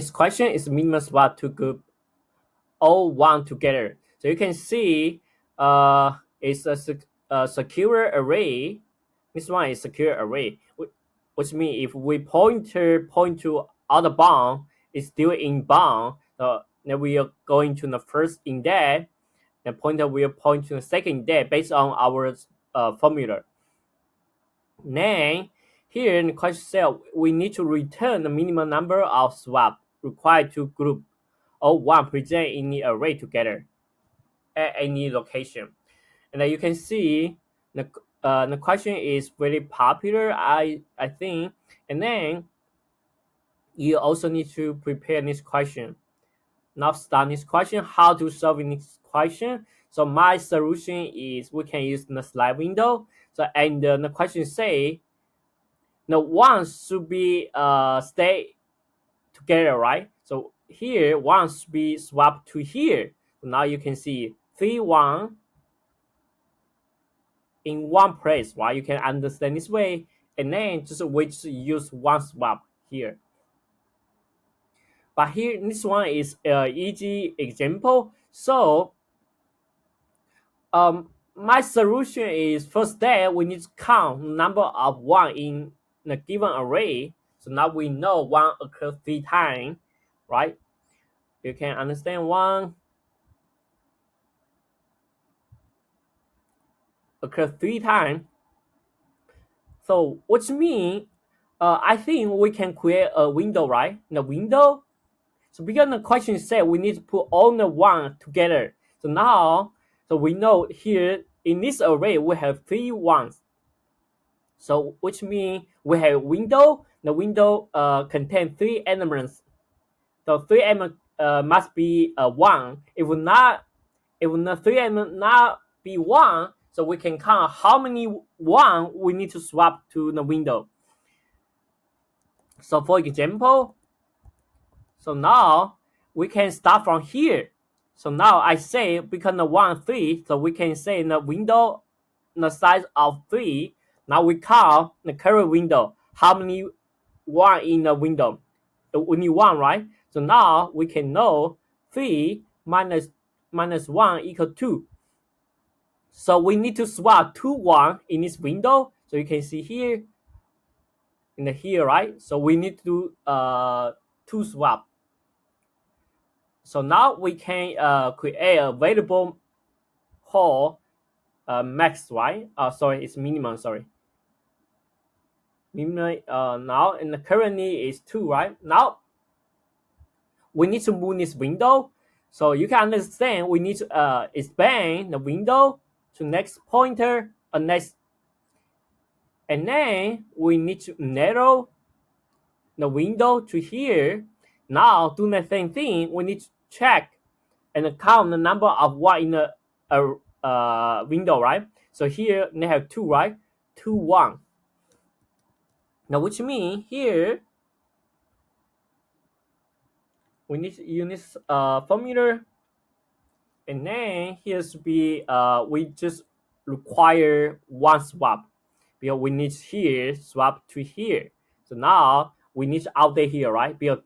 This question is minimum swap two group all one together. So you can see it's a secure array. This one is secure array, which means if we point to other bound, it's still in bound. So then we are going to the first index. The pointer will point to the second index based on our formula. Then here in the question cell, we need to return the minimum number of swap required to group or one present in the array together at any location. And then you can see the question is very popular, I think. And then you also need to prepare this question. Now start this question, how to solve this question. So my solution is we can use the slide window. So and the question say the ones should be stay together, right? So here ones should be swapped to here. So now you can see 3 1 in one place, right? You can understand this way, and then we just use one swap here. But here this one is easy example. So my solution is first step we need to count number of one in a given array. So now we know one occurs 3 times, right? You can understand one occurs 3 times. So which means I think we can create a window, right? The window. So because the question said we need to put all the one together. So now, so we know here in this array we have 3 ones. So which means we have window. The window contains 3 elements. So 3 elements must be 1. If the 3 elements not be 1, so we can count how many 1 we need to swap to the window. So for example, so now we can start from here. So now I say because the 1 3, so we can say in the window the size of 3. Now we count the current window. How many 1 in the window? We need 1, right? So now we can know 3 minus 1 equal 2. So we need to swap 2 1 in this window. So you can see here, in the here, right? So we need to do 2 swap. So now we can create a variable called max, right? Sorry, it's minimum, sorry. Minimum now, and the currently is 2, right? Now, we need to move this window. So you can understand we need to expand the window to next pointer, next. And then we need to narrow the window to here. Now, do the same thing. We need to check and count the number of one in the window, right? So here they have 2, right? 2 1. Now, which means here we need to use this formula, and then here should be we just require 1 swap because we need here swap to here. So now we need to update here, right? Because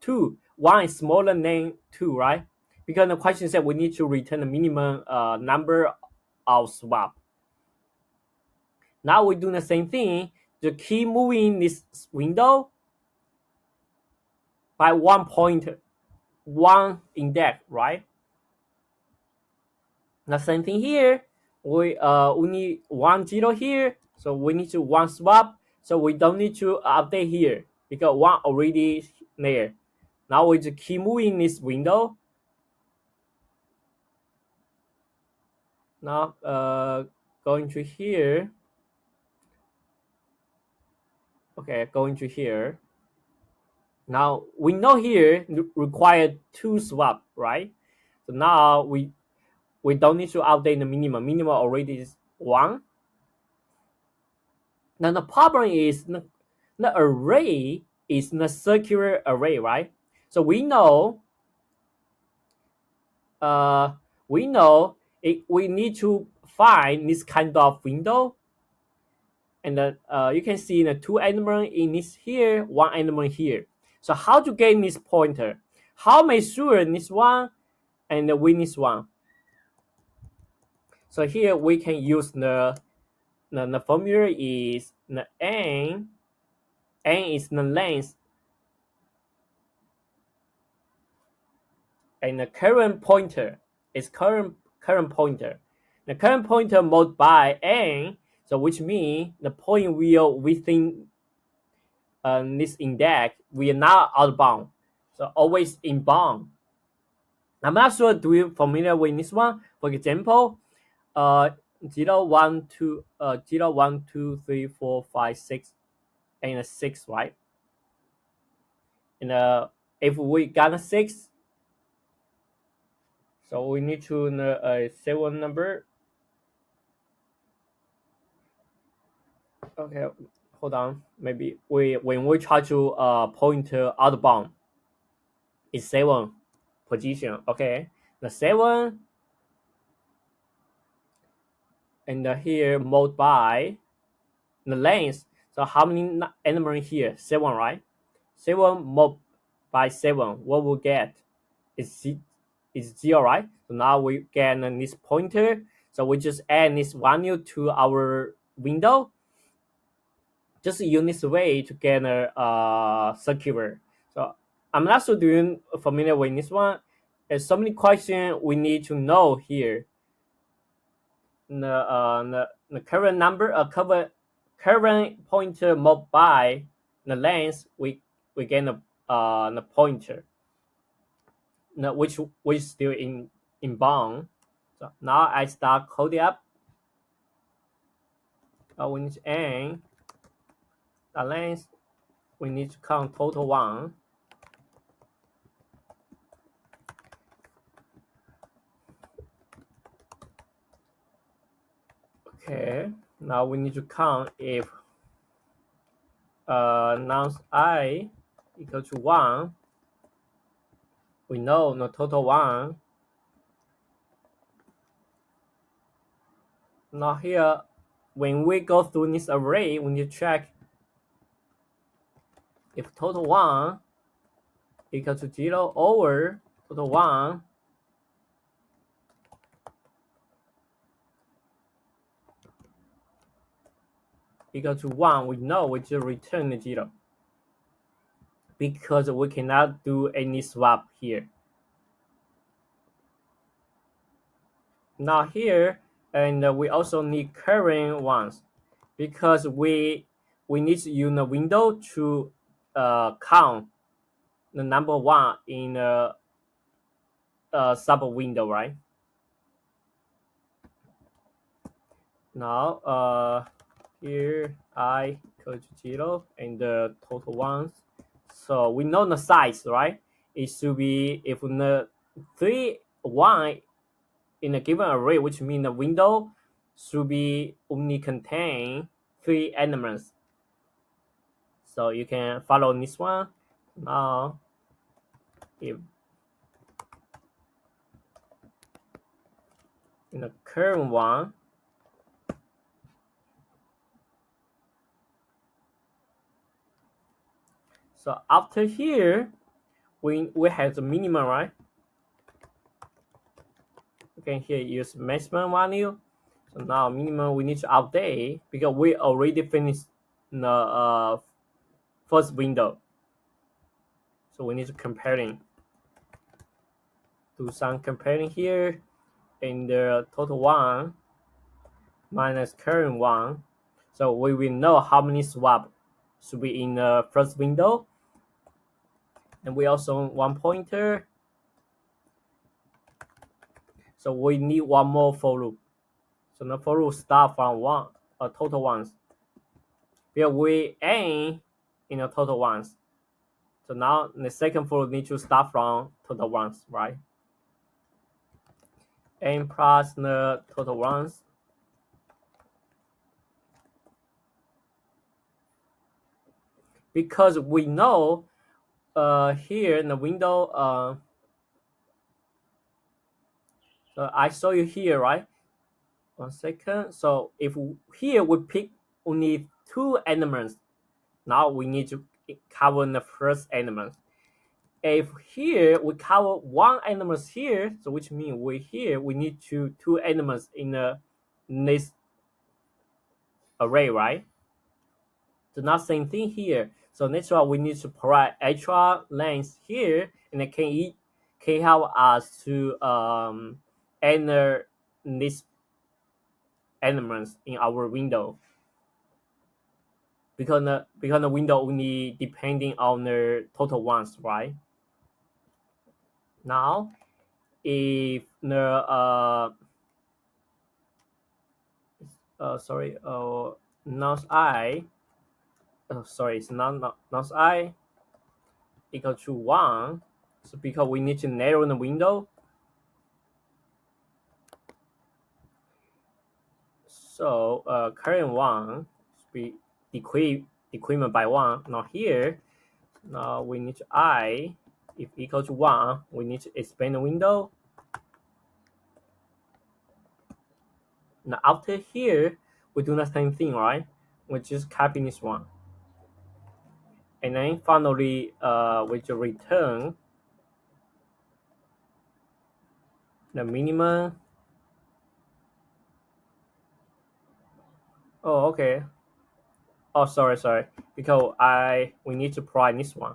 1 is smaller than 2, right? Because the question said we need to return the minimum number of swap. Now we do the same thing to keep moving this window by 1 pointer, 1 index, right? The same thing here. We need 1 0 here, so we need to 1 swap. So we don't need to update here because 1 already there. Now we just keep moving this window. Now going to here. Okay, going to here. Now we know here require 2 swap, right? So now we don't need to update the minimum. Minimum already is 1. Now the problem is the array is the circular array, right? So we know we need to find this kind of window, and you can see the 2 elements in this here, 1 element here. So how to get this pointer? How make sure this one and win this one? So here we can use the formula is the n is the length and the current pointer is current pointer. The current pointer multiplied by n, so which means the point will within this index we are not outbound, so always inbound. I'm not sure do you familiar with this one. For example, 0, 1, 2, 0, 1, 2, 3, 4, 5, 6, and 6, right? And if we got a 6, so we need to a 7 number. Okay, hold on. Maybe when we try to point outbound, it's 7 position. Okay, the 7 and here mode by the length. So how many elements here? 7, right? 7 mode by 7. What we'll get is 0, right? So now we get this pointer. So we just add this value to our window. Just use this way to get a circular. So I'm not so doing familiar with this one. There's so many questions we need to know here. The current number current pointer moved by the length we get the pointer, which still in bound. So now I start coding up. We need to end the length. We need to count total 1. Okay, now we need to count if nonce I equal to 1. We know the total 1. Now here, when we go through this array, we need to check if total 1 equal to 0 over total 1 equal to 1, we know we just return the 0 because we cannot do any swap here. Now here, and we also need current ones because we need to use the window to count the number 1 in a sub window, right? Now here I equal to 0 and the total 1s. So we know the size, right? It should be if the 3 1 in a given array, which means the window should be only contain 3 elements. So you can follow this one. Now, if in the current one, so after here, we have the minimum, right? We can here use maximum value. So now minimum we need to update because we already finished the first window. So we need to comparing. Do some comparing here in the total 1 minus current 1. So we will know how many swap should be in the first window. And we also want 1 pointer. So we need 1 more for loop. So the for loop start from 1 total 1s. Here we aim in the total 1s. So now the second for loop need to start from total 1s, right? N plus the total 1s. Because we know here in the window, so I show you here, right? 1 second. So if here we pick only 2 elements, now we need to cover the first element. if here we cover one element here, so which means we need two elements in this array, right? So now same thing here. So naturally we need to provide extra length here, and it can help us to enter these elements in our window, because the window only depending on the total ones, right? Now if the sorry not I sorry it's not I equal to 1, so because we need to narrow the window, so current 1 should be decrement by 1. Now here, now we need to I, if equal to 1, we need to expand the window. Now after here, we do the same thing, right? We just copy this one. And then finally, we just return the minimum. Oh, okay. Oh, sorry. Because we need to provide this one.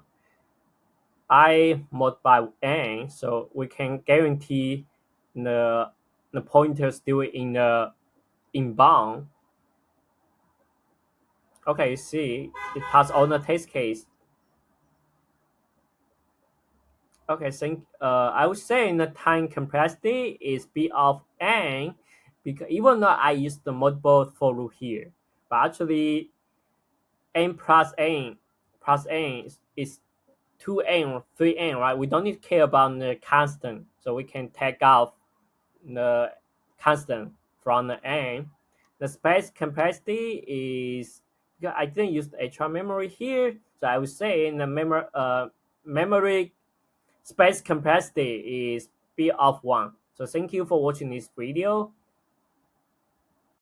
I mod by n, so we can guarantee the pointer still in the inbound. Okay, see, it passed all the test case. Okay, think I would say the time complexity is b of n, because even though I use the multiple for loop here, but actually n plus n is 2n or 3n, right? We don't need to care about the constant, so we can take off the constant from the n. The space complexity is, because I didn't use the extra memory here, so I would say in the memory space complexity is b of 1. So thank you for watching this video.